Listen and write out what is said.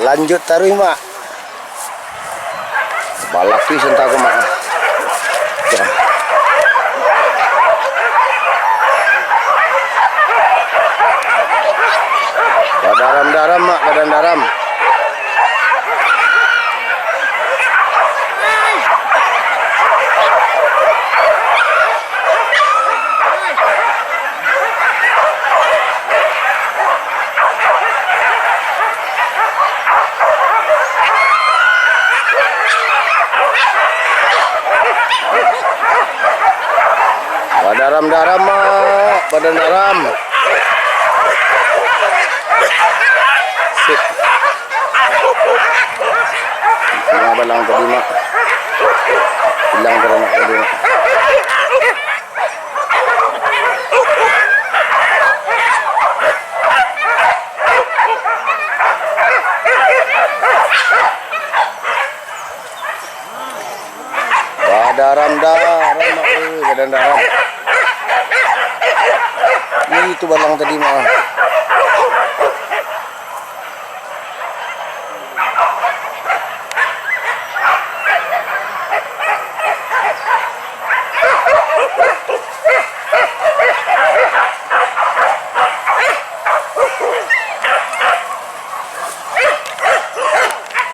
Lanjut taruh mak. Balak pisan tak mak. Ya. Daram mak, badan daram. Daram mak, badan daram. Sip. Nah, balang tadi mak. Hilang beranak tadi mak. Daram mak, badan daram. Itu balang tadi mah.